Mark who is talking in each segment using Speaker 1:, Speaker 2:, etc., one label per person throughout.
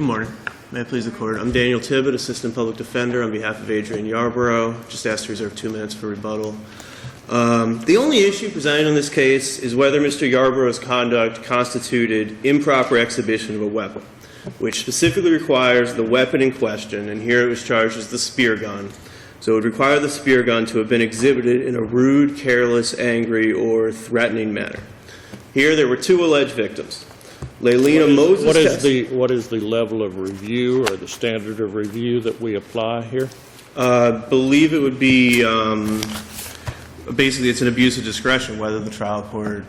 Speaker 1: Good morning. May I please the court? I'm Daniel Tibbett, Assistant Public Defender on behalf of Adrian Yarbrough. Just asked to reserve 2 minutes for rebuttal. The only issue presented in this case is whether Mr. Yarbrough's conduct constituted improper exhibition of a weapon, which specifically requires the weapon in question, and here it was charged as the spear gun. So it would require the spear gun to have been exhibited in a rude, careless, angry, or threatening manner. Here there were 2 alleged victims. Leilina Moses.
Speaker 2: What is the level of review or the standard of review that we apply here?
Speaker 1: Believe it would be basically it's an abuse of discretion whether the trial court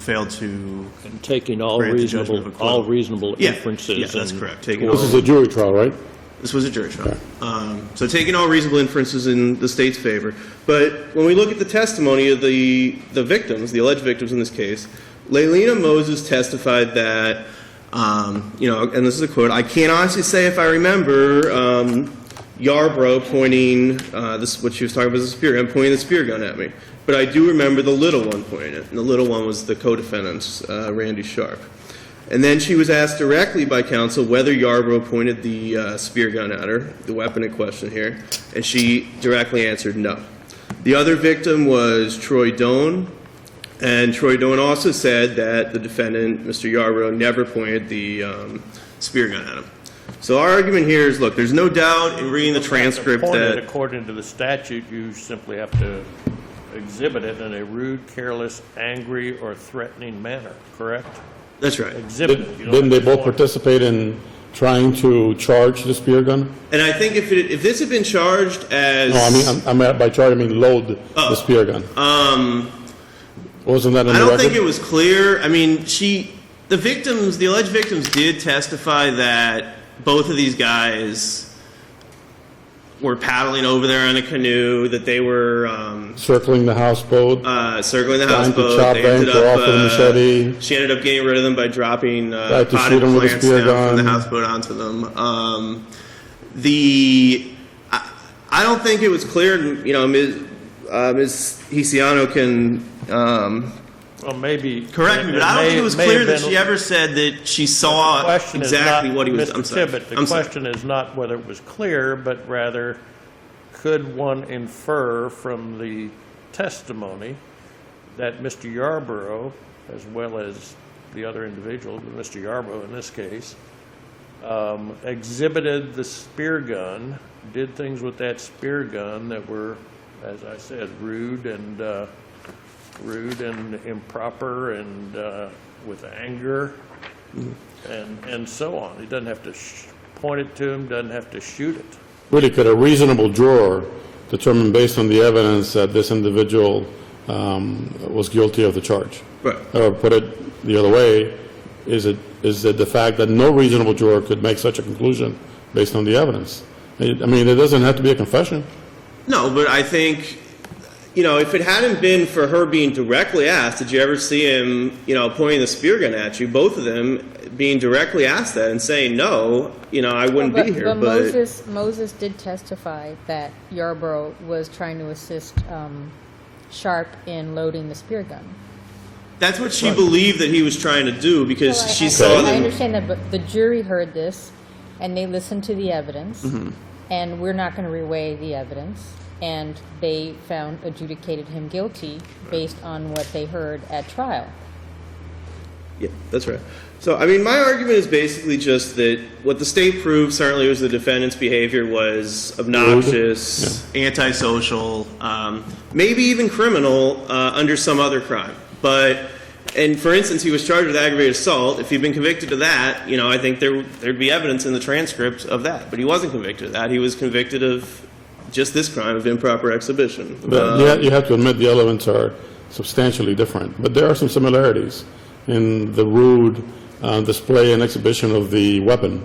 Speaker 1: failed to.
Speaker 2: And taking all reasonable inferences.
Speaker 1: Yeah, that's correct.
Speaker 3: This is a jury trial, right?
Speaker 1: This was a jury trial. Okay. So taking all reasonable inferences in the state's favor. But when we look at the testimony of the victims, the alleged victims in this case, Leilina Moses testified that, and this is a quote, "I can't honestly say if I remember Yarbrough pointing, what she was talking about was a spear gun, pointing the spear gun at me. But I do remember the little one pointing it, and the little one was the co-defendant's, Randy Sharp. And then she was asked directly by counsel whether Yarbrough pointed the spear gun at her, the weapon in question here, and she directly answered no. The other victim was Troy Doan, and Troy Doan also said that the defendant, Mr. Yarbrough, never pointed the spear gun at him. So our argument here is, look, there's no doubt in reading the transcript that
Speaker 2: according to the statute, you simply have to exhibit it in a rude, careless, angry, or threatening manner, correct?
Speaker 1: That's right.
Speaker 2: Exhibit it.
Speaker 3: Didn't they both participate in trying to charge the spear gun?
Speaker 1: And I think if this had been charged as...
Speaker 3: No, I mean by charge, I mean load the spear gun. Wasn't that in the record?
Speaker 1: I don't think it was clear. I mean, the alleged victims did testify that both of these guys were paddling over there on a canoe, that they were...
Speaker 3: circling the houseboat.
Speaker 1: Circling the houseboat.
Speaker 3: Chop them, throw off with a machete.
Speaker 1: She ended up getting rid of them by dropping potted plants down from the houseboat onto them. I don't think it was clear, Ms. Hiciano can...
Speaker 2: well, maybe
Speaker 1: correct me, but I don't think it was clear that she ever said that she saw exactly what he was.
Speaker 2: I'm sorry. The question is not whether it was clear, but rather, could one infer from the testimony that Mr. Yarbrough, as well as the other individual, Mr. Yarbrough in this case, exhibited the spear gun, did things with that spear gun that were, as I said, rude and improper and with anger and so on. He doesn't have to point it to him, doesn't have to shoot it.
Speaker 3: Really, could a reasonable juror determine based on the evidence that this individual was guilty of the charge?
Speaker 1: Right.
Speaker 3: Or put it the other way, is it the fact that no reasonable juror could make such a conclusion based on the evidence? I mean, it doesn't have to be a confession.
Speaker 1: No, but I think... if it hadn't been for her being directly asked, did you ever see him, pointing the spear gun at you, both of them being directly asked that and saying no, I wouldn't be here.
Speaker 4: But Moses did testify that Yarbrough was trying to assist Sharp in loading the spear gun.
Speaker 1: That's what she believed that he was trying to do because she saw
Speaker 4: I understand that, but the jury heard this and they listened to the evidence, and we're not going to reweigh the evidence. And they adjudicated him guilty based on what they heard at trial.
Speaker 1: Yeah, that's right. So, I mean, my argument is basically just that what the state proved certainly was the defendant's behavior was obnoxious, antisocial, maybe even criminal under some other crime. And for instance, he was charged with aggravated assault. If he'd been convicted of that, I think there'd be evidence in the transcript of that. But he wasn't convicted of that. He was convicted of just this crime of improper exhibition.
Speaker 3: But you have to admit the elements are substantially different. But there are some similarities in the rude display and exhibition of the weapon.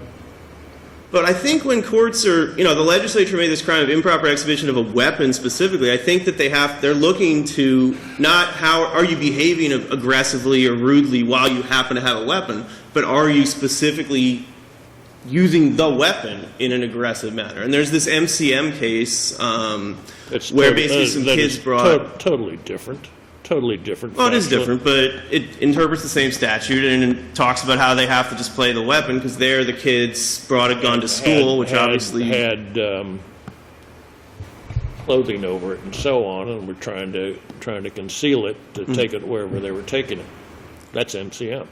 Speaker 1: But I think when courts are, the legislature made this crime of improper exhibition of a weapon specifically, I think that they're looking to not how are you behaving aggressively or rudely while you happen to have a weapon, but are you specifically using the weapon in an aggressive manner. And there's this MCM case where basically some kids brought...
Speaker 2: Totally different. totally different.
Speaker 1: Well, it is
Speaker 2: factual-
Speaker 1: different, but it interprets the same statute and it talks about how they have to display the weapon because there the kids brought a gun to school, which obviously
Speaker 2: had clothing over it and so on, and were trying to conceal it to take it wherever they were taking it. That's MCM.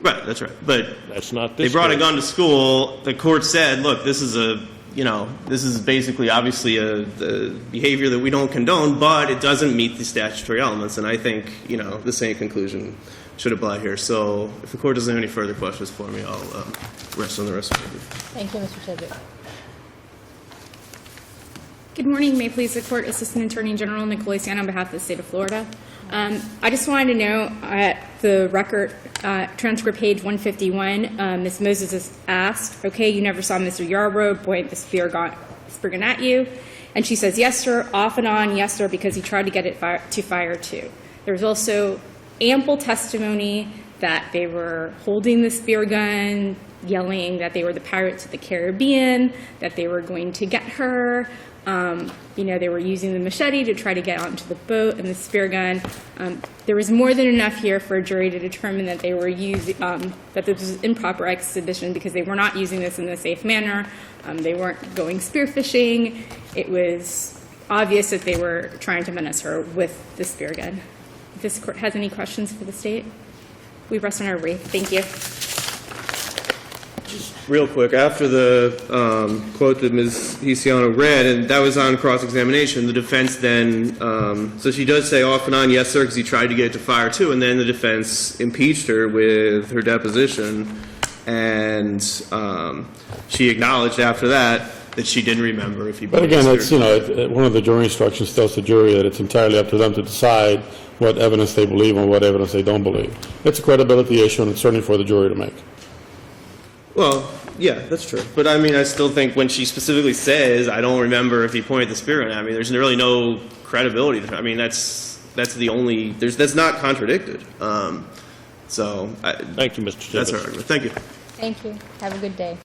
Speaker 1: right. That's right, but
Speaker 2: That's not
Speaker 1: they
Speaker 2: this.
Speaker 1: brought a
Speaker 2: case.
Speaker 1: gun to school. The court said, "Look, this is this is basically obviously the behavior that we don't condone, but it doesn't meet the statutory elements." And I think the same conclusion should apply here. So if the court doesn't have any further questions for me, I'll rest on the rest of it.
Speaker 4: Thank you, Mr. Tippett.
Speaker 5: Good morning. May it please the Court, Assistant Attorney General Nicole Sian on behalf of the state of Florida. I just wanted to know at the record, transcript page 151, Ms. Moses is asked, okay, you never saw Mr. Yarbrough point the spear gun at you? And she says, yes, sir, off and on, yes, sir, because he tried to get it to fire too. There's also ample testimony that they were holding the spear gun, yelling that they were the Pirates of the Caribbean, that they were going to get her. They were using the machete to try to get onto the boat and the spear gun. There was more than enough here for a jury to determine that they were using, that this was improper extradition because they were not using this in a safe manner. They weren't going spear fishing. It was obvious that they were trying to menace her with the spear gun. If this court has any questions for the state, we rest on our brief. Thank you.
Speaker 1: Real quick, after the quote that Ms. Hisiano read, and that was on cross-examination, the defense then, so she does say off and on, yes, sir, because he tried to get it to fire too, and then the defense impeached her with her deposition, and she acknowledged after that she didn't remember if he.
Speaker 3: But again, it's, one of the jury instructions tells the jury that it's entirely up to them to decide what evidence they believe and what evidence they don't believe. It's a credibility issue, and it's certainly for the jury to make.
Speaker 1: Well, yeah, that's true. But I mean, I still think when she specifically says, I don't remember if he pointed the spear gun at me, there's really no credibility. I mean, that's the only, that's not contradicted.
Speaker 2: Thank you, Mr. Tibbetts.
Speaker 1: That's our argument. Thank you.
Speaker 4: Thank you. Have a good day.